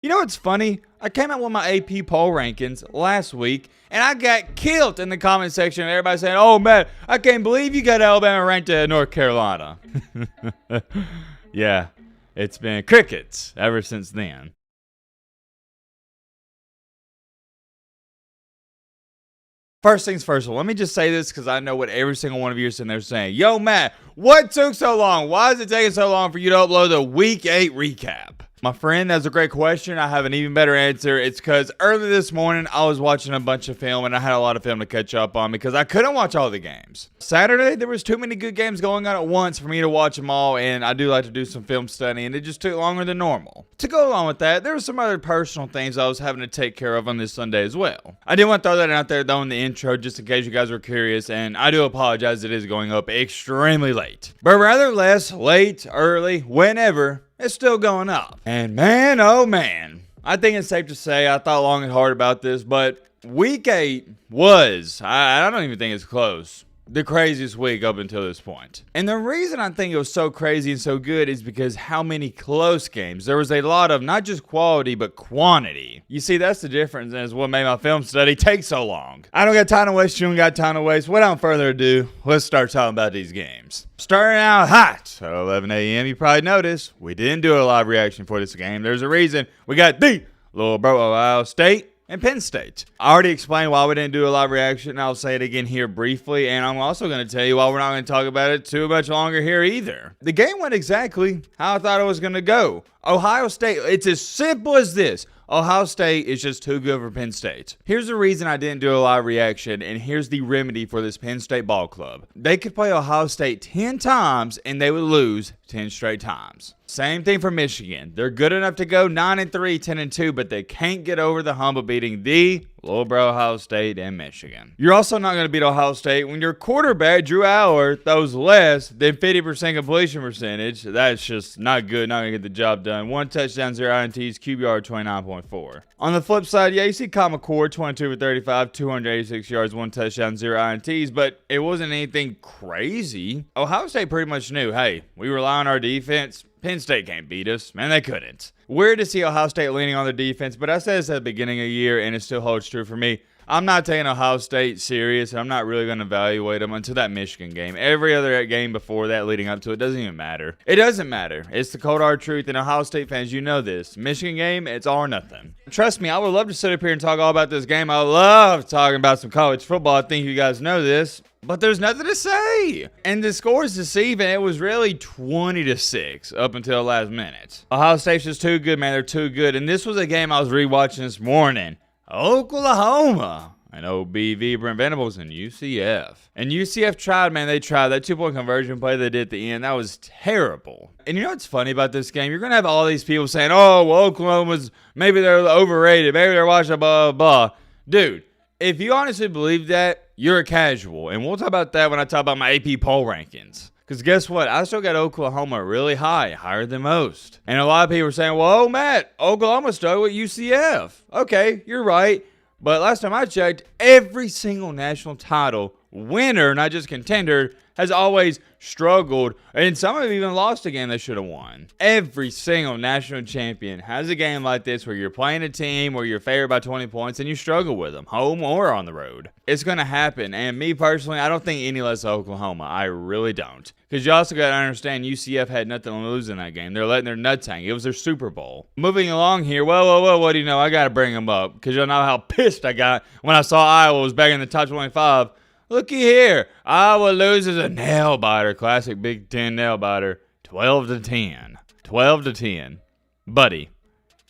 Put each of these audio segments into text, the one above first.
You know what's funny? I came out with my AP poll rankings last week, and I got killed in the comment section. Everybody saying, "Oh man, I can't believe you got Alabama ranked at North Carolina." Yeah, it's been crickets ever since then. First things first, let me just say this because I know what every single one of you are sitting there saying. Yo, Matt, what took so long? Why is it taking so long for you to upload the Week 8 recap? My friend, that's a great question. I have an even better answer. It's because early this morning, I was watching a bunch of film, and I had a lot of film to catch up on because I couldn't watch all the games. Saturday, there was too many good games going on at once for me to watch them all, and I do like to do some film study, and it just took longer than normal. To go along with that, there were some other personal things I was having to take care of on this Sunday as well. I did want to throw that out there, though, in the intro, just in case you guys were curious, and I do apologize, it is going up extremely late. But rather less, late, early, whenever, it's still going up. And man, oh man, I think it's safe to say I thought long and hard about this, but Week 8 was, I don't even think it's close, the craziest week up until this point. And the reason I think it was so crazy and so good is because how many close games. There was a lot of not just quality, but quantity. You see, that's the difference, and it's what made my film study take so long. I don't got time to waste, you don't got time to waste. Without further ado, let's start talking about these games. Starting out hot at 11 a.m., you probably noticed we didn't do a live reaction for this game. There's a reason. We got the little bro Ohio State and Penn State. I already explained why we didn't do a live reaction, and I'll say it again here briefly, and I'm also going to tell you why we're not going to talk about it too much longer here either. The game went exactly how I thought it was going to go. Ohio State, it's as simple as this. Ohio State is just too good for Penn State. Here's the reason I didn't do a live reaction, and here's the remedy for this Penn State ball club. They could play Ohio State 10 times, and they would lose 10 straight times. Same thing for Michigan. They're good enough to go 9-3, 10-2, but they can't get over the hump of beating the little bro Ohio State and Michigan. You're also not going to beat Ohio State when your quarterback, Drew Aller, throws less than 50% completion percentage. That's just not good, not going to get the job done. 1 touchdown, 0 INTs, QBR 29.4. On the flip side, yeah, you see Kyle McCord, 22 for 35, 286 yards, 1 touchdown, 0 INTs, but it wasn't anything crazy. Ohio State pretty much knew, hey, we rely on our defense. Penn State can't beat us. Man, they couldn't. Weird to see Ohio State leaning on their defense, but I said this at the beginning of the year, and it still holds true for me. I'm not taking Ohio State serious, and I'm not really going to evaluate them until that Michigan game. Every other game before that leading up to it doesn't even matter. It doesn't matter. It's the cold hard truth, and Ohio State fans, you know this. Michigan game, it's all or nothing. Trust me, I would love to sit up here and talk all about this game. I love talking about some college football. I think you guys know this. But there's nothing to say. And the score is deceiving. It was really 20-6 up until the last minute. Ohio State's just too good, man. They're too good. And this was a game I was rewatching this morning. Oklahoma. And OBV, Brent Venables, and UCF. And UCF tried, man. They tried. That 2-point conversion play they did at the end, that was terrible. And you know what's funny about this game? You're going to have all these people saying, oh, well, Oklahoma's, maybe they're overrated. Maybe they're watching blah, blah, blah. Dude, if you honestly believe that, you're a casual. And we'll talk about that when I talk about my AP poll rankings. Because guess what? I still got Oklahoma really high, higher than most. And a lot of people are saying, well, Matt, Oklahoma struggled with UCF. Okay, you're right. But last time I checked, every single national title winner, not just contender, has always struggled, and some have even lost a game they should have won. Every single national champion has a game like this where you're playing a team where you're favored by 20 points and you struggle with them, home or on the road. It's going to happen, and me personally, I don't think any less of Oklahoma. I really don't. Because you also got to understand UCF had nothing to lose in that game. They're letting their nuts hang. It was their Super Bowl. Moving along here, well, what do you know? I got to bring them up because you'll know how pissed I got when I saw Iowa was back in the top 25. Looky here. Iowa loses a nail-biter. Classic Big Ten nail-biter. 12-10. 12-10. Buddy,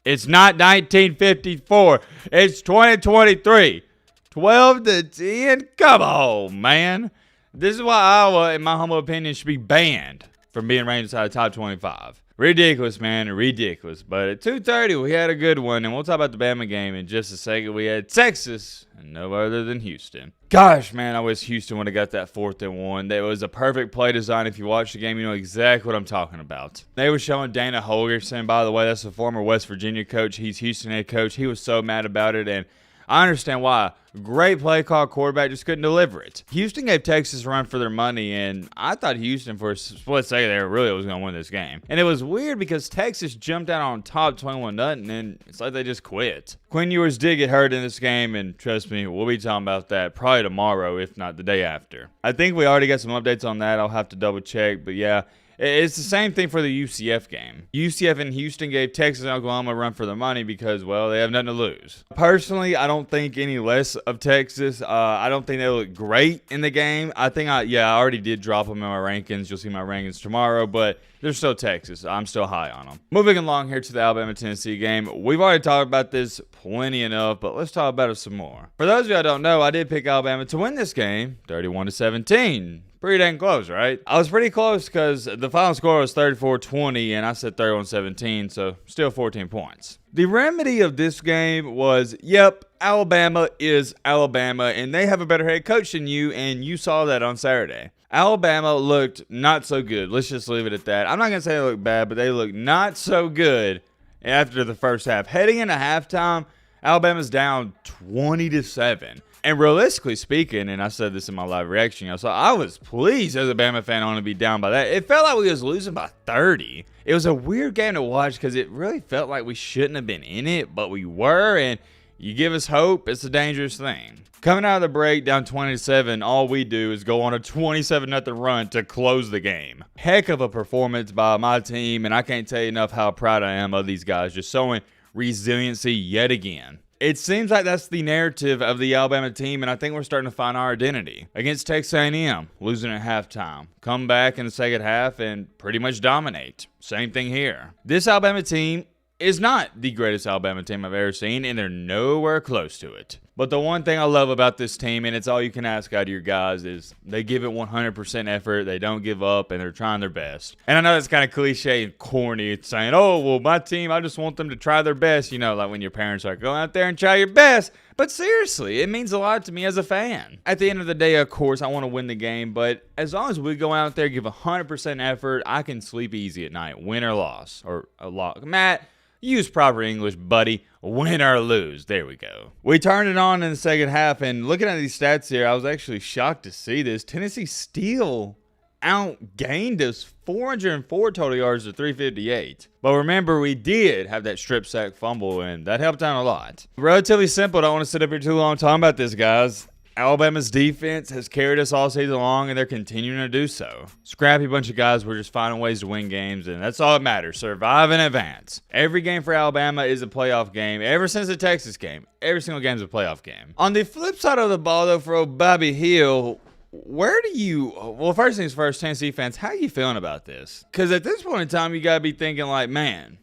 it's not 1954. It's 2023. 12-10? Come on, man. This is why Iowa, in my humble opinion, should be banned from being ranked inside the top 25. Ridiculous, man. Ridiculous. But at 2:30, we had a good one. And we'll talk about the Bama game in just a second. We had Texas and no other than Houston. Gosh, man, I wish Houston would have got that 4th and 1. That was a perfect play design. If you watch the game, you know exactly what I'm talking about. They were showing Dana Holgorsen, by the way. That's the former West Virginia coach. He's Houston head coach. He was so mad about it. And I understand why. Great play call, quarterback just couldn't deliver it. Houston gave Texas a run for their money, and I thought Houston for a split second there really was going to win this game. And it was weird because Texas jumped out on top 21-0, and it's like they just quit. Quinn Ewers did get hurt in this game, and trust me, we'll be talking about that probably tomorrow, if not the day after. I think we already got some updates on that. I'll have to double check, but yeah. It's the same thing for the UCF game. UCF and Houston gave Texas and Oklahoma a run for their money because, well, they have nothing to lose. Personally, I don't think any less of Texas. I don't think they look great in the game. I think, I already did drop them in my rankings. You'll see my rankings tomorrow, but they're still Texas. I'm still high on them. Moving along here to the Alabama-Tennessee game. We've already talked about this plenty enough, but let's talk about it some more. For those of you that don't know, I did pick Alabama to win this game, 31-17. Pretty dang close, right? I was pretty close because the final score was 34-20, and I said 31-17, so still 14 points. The remedy of this game was, yep, Alabama is Alabama, and they have a better head coach than you, and you saw that on Saturday. Alabama looked not so good. Let's just leave it at that. I'm not going to say they looked bad, but they looked not so good after the first half. Heading into halftime, Alabama's down 20-7. And realistically speaking, and I said this in my live reaction, so I was pleased as a Bama fan only to be down by that. It felt like we was losing by 30. It was a weird game to watch because it really felt like we shouldn't have been in it, but we were, and you give us hope, it's a dangerous thing. Coming out of the break down 20-7, all we do is go on a 27-0 run to close the game. Heck of a performance by my team, and I can't tell you enough how proud I am of these guys, just showing resiliency yet again. It seems like that's the narrative of the Alabama team, and I think we're starting to find our identity. Against Texas A&M, losing at halftime. Come back in the second half and pretty much dominate. Same thing here. This Alabama team is not the greatest Alabama team I've ever seen, and they're nowhere close to it. But the one thing I love about this team, and it's all you can ask out of your guys, is they give it 100% effort, they don't give up, and they're trying their best. And I know it's kind of cliche and corny. It's saying, oh, well, my team, I just want them to try their best. You know, like when your parents are like, go out there and try your best. But seriously, it means a lot to me as a fan. At the end of the day, of course, I want to win the game, but as long as we go out there, give 100% effort, I can sleep easy at night, win or loss. Or a loss. Matt, use proper English, buddy. Win or lose. There we go. We turned it on in the second half, and looking at these stats here, I was actually shocked to see this. Tennessee still outgained us 404 total yards to 358. But remember, we did have that strip sack fumble, and that helped out a lot. Relatively simple. Don't want to sit up here too long talking about this, guys. Alabama's defense has carried us all season long, and they're continuing to do so. Scrappy bunch of guys were just finding ways to win games, and that's all that matters. Survive and advance. Every game for Alabama is a playoff game. Ever since the Texas game, every single game is a playoff game. On the flip side of the ball, though, for old Bobby Hill, well, first things first, Tennessee fans, how you feeling about this? Because at this point in time, you got to be thinking like, man,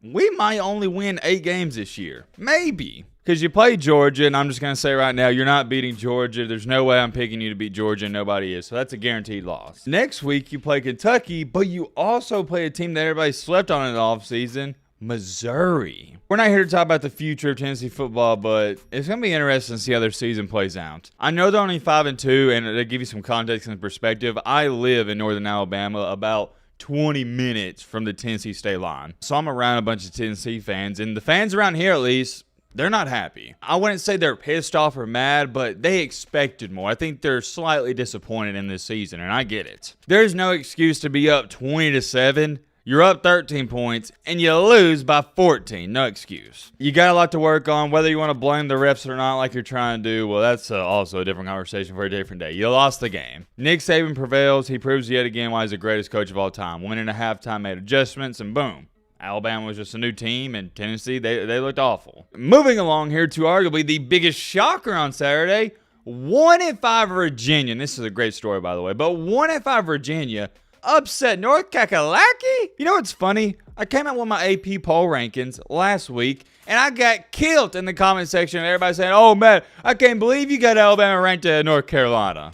we might only win 8 games this year. Maybe. Because you play Georgia, and I'm just going to say right now, you're not beating Georgia. There's no way I'm picking you to beat Georgia, and nobody is. So that's a guaranteed loss. Next week, you play Kentucky, but you also play a team that everybody slept on in the offseason, Missouri. We're not here to talk about the future of Tennessee football, but it's going to be interesting to see how their season plays out. I know they're only 5-2, and to give you some context and perspective, I live in northern Alabama, about 20 minutes from the Tennessee state line. So I'm around a bunch of Tennessee fans, and the fans around here, at least, they're not happy. I wouldn't say they're pissed off or mad, but they expected more. I think they're slightly disappointed in this season, and I get it. There's no excuse to be up 20-7. You're up 13 points, and you lose by 14. No excuse. You got a lot to work on. Whether you want to blame the refs or not like you're trying to do, well, that's also a different conversation for a different day. You lost the game. Nick Saban prevails. He proves yet again why he's the greatest coach of all time. Winning at halftime, made adjustments, and boom. Alabama was just a new team, and Tennessee, they looked awful. Moving along here to arguably the biggest shocker on Saturday, 1-5 Virginia. And this is a great story, by the way, but 1-5 Virginia upset North Kakalaki. You know what's funny? I came out with my AP poll rankings last week, and I got killed in the comment section. Everybody saying, oh, man, I can't believe you got Alabama ranked at North Carolina.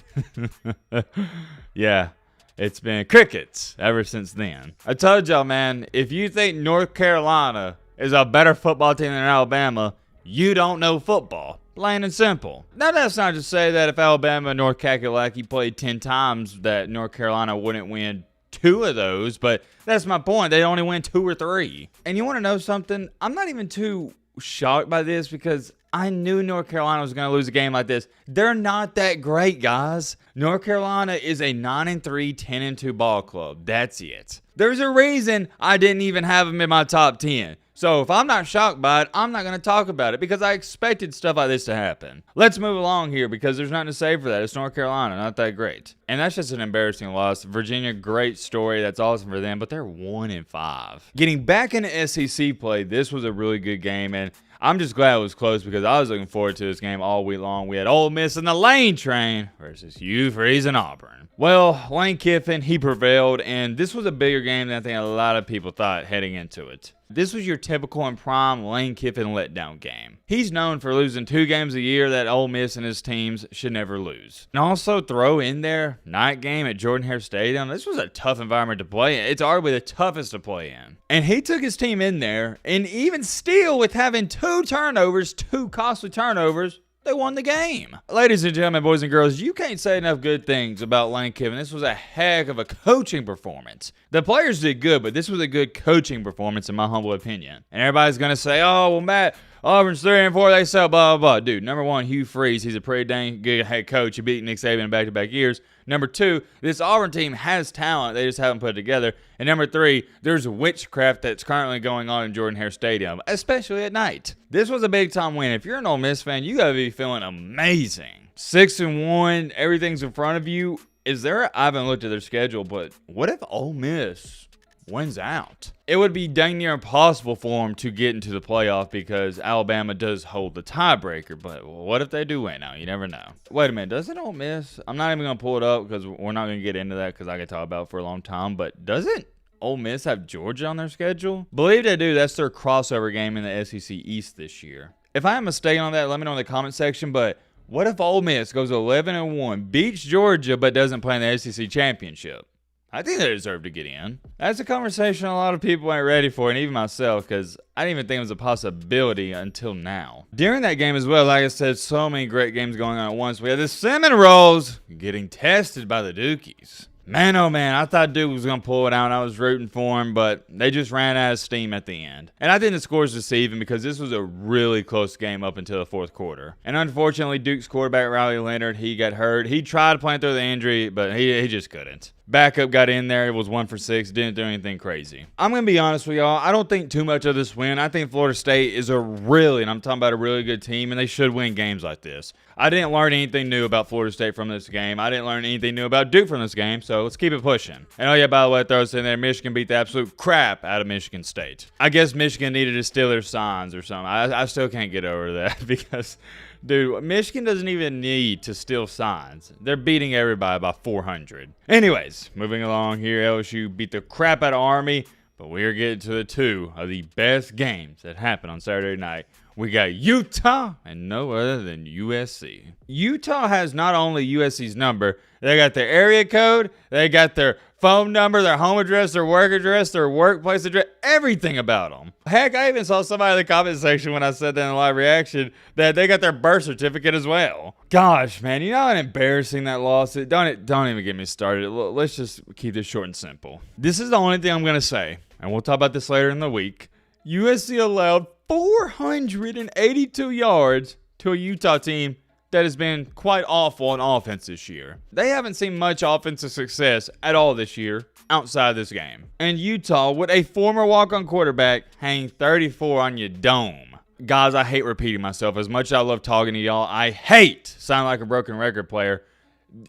Yeah. It's been crickets ever since then. I told y'all, man, if you think North Carolina is a better football team than Alabama, you don't know football. Plain and simple. Now, that's not to say that if Alabama and North Kakalaki played 10 times that North Carolina wouldn't win 2 of those, but that's my point. They only win 2 or 3. And you want to know something? I'm not even too shocked by this because I knew North Carolina was going to lose a game like this. They're not that great, guys. North Carolina is a 9-3, 10-2 ball club. That's it. There's a reason I didn't even have them in my top 10. So if I'm not shocked by it, I'm not going to talk about it because I expected stuff like this to happen. Let's move along here because there's nothing to say for that. It's North Carolina, not that great. And that's just an embarrassing loss. Virginia, great story. That's awesome for them, but they're 1-5. Getting back into SEC play, this was a really good game, and I'm just glad it was close because I was looking forward to this game all week long. We had Ole Miss and the Lane Train versus Hugh Freeze and Auburn. Well, Lane Kiffin, he prevailed, and this was a bigger game than I think a lot of people thought heading into it. This was your typical and prime Lane Kiffin letdown game. He's known for losing 2 games a year that Ole Miss and his teams should never lose. And also throw in there night game at Jordan-Hare Stadium. This was a tough environment to play in. It's arguably the toughest to play in. And he took his team in there, and even still with having 2 turnovers, 2 costly turnovers, they won the game. Ladies and gentlemen, boys and girls, you can't say enough good things about Lane Kiffin. This was a heck of a coaching performance. The players did good, but this was a good coaching performance in my humble opinion. And everybody's going to say, oh, well, Matt, Auburn's 3-4, they sell, blah, blah, blah. Dude, number 1, Hugh Freeze. He's a pretty dang good head coach. He beat Nick Saban in back-to-back years. Number 2, this Auburn team has talent. They just haven't put it together. And number 3, there's witchcraft that's currently going on in Jordan-Hare Stadium, especially at night. This was a big-time win. If you're an Ole Miss fan, you got to be feeling amazing. 6-1, everything's in front of you. I haven't looked at their schedule, but what if Ole Miss wins out? It would be dang near impossible for them to get into the playoff because Alabama does hold the tiebreaker. But what if they do win now? You never know. Wait a minute. Doesn't Ole Miss? I'm not even going to pull it up because we're not going to get into that because I could talk about it for a long time. But doesn't Ole Miss have Georgia on their schedule? Believe they do. That's their crossover game in the SEC East this year. If I am mistaken on that, let me know in the comment section. But what if Ole Miss goes 11-1, beats Georgia, but doesn't play in the SEC championship? I think they deserve to get in. That's a conversation a lot of people ain't ready for, and even myself, because I didn't even think it was a possibility until now. During that game as well, like I said, so many great games going on at once. We had the Seminoles getting tested by the Dukies. Man, oh man, I thought Duke was going to pull it out. I was rooting for him, but they just ran out of steam at the end. And I think the score's deceiving because this was a really close game up until the 4th quarter. And unfortunately, Duke's quarterback, Riley Leonard, he got hurt. He tried to play through the injury, but he just couldn't. Backup got in there. It was 1 for 6. Didn't do anything crazy. I'm going to be honest with y'all. I don't think too much of this win. I think Florida State is and I'm talking about a really good team, and they should win games like this. I didn't learn anything new about Florida State from this game. I didn't learn anything new about Duke from this game, so let's keep it pushing. And oh yeah, by the way, throw us in there. Michigan beat the absolute crap out of Michigan State. I guess Michigan needed to steal their signs or something. I still can't get over that because... Dude, Michigan doesn't even need to steal signs. They're beating everybody by 400. Anyways, moving along here, LSU beat the crap out of Army, but we are getting to the 2 of the best games that happened on Saturday night. We got Utah and no other than USC. Utah has not only USC's number, they got their area code, they got their phone number, their home address, their work address, their workplace address, everything about them. Heck, I even saw somebody in the comment section when I said that in the live reaction that they got their birth certificate as well. Gosh, man, you know how embarrassing that loss is? Don't even get me started. Let's just keep this short and simple. This is the only thing I'm going to say, and we'll talk about this later in the week. USC allowed 482 yards to a Utah team that has been quite awful on offense this year. They haven't seen much offensive success at all this year outside of this game. And Utah, with a former walk-on quarterback, hanging 34 on your dome. Guys, I hate repeating myself. As much as I love talking to y'all, I hate sounding like a broken record player.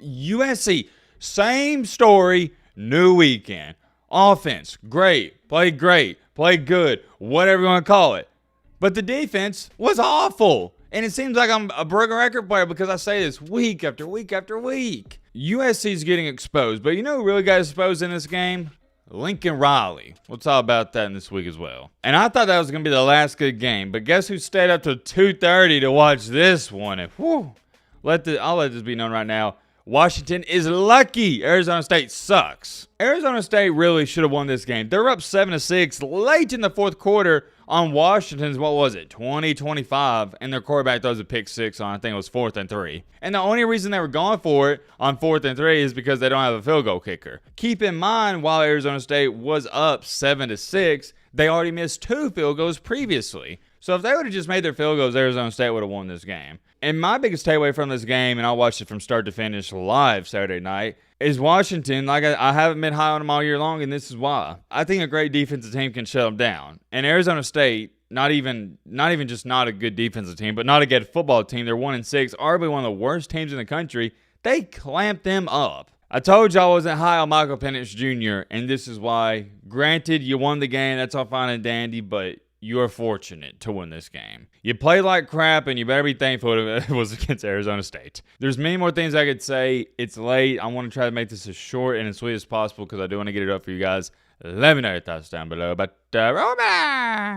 USC, same story, new weekend. Offense, great, played good, whatever you want to call it. But the defense was awful. And it seems like I'm a broken record player because I say this week after week after week. USC's getting exposed. But you know who really got exposed in this game? Lincoln Riley. We'll talk about that in this week as well. And I thought that was going to be the last good game. But guess who stayed up till 2:30 to watch this one? And I'll let this be known right now. Washington is lucky. Arizona State sucks. Arizona State really should have won this game. They're up 7-6 late in the 4th quarter on Washington's, 20-25, and their quarterback throws a pick 6 on, I think it was 4th and 3. And the only reason they were going for it on 4th and 3 is because they don't have a field goal kicker. Keep in mind, while Arizona State was up 7-6, they already missed 2 field goals previously. So if they would have just made their field goals, Arizona State would have won this game. And my biggest takeaway from this game, and I watched it from start to finish live Saturday night, is Washington. Like I haven't been high on them all year long, and this is why. I think a great defensive team can shut them down. And Arizona State, not even just not a good defensive team, but not a good football team. They're 1-6, arguably one of the worst teams in the country. They clamped them up. I told you I wasn't high on Michael Penix Jr., and this is why. Granted, you won the game. That's all fine and dandy, but you are fortunate to win this game. You played like crap, and you better be thankful it was against Arizona State. There's many more things I could say. It's late. I want to try to make this as short and as sweet as possible because I do want to get it up for you guys. Let me know your thoughts down below. But,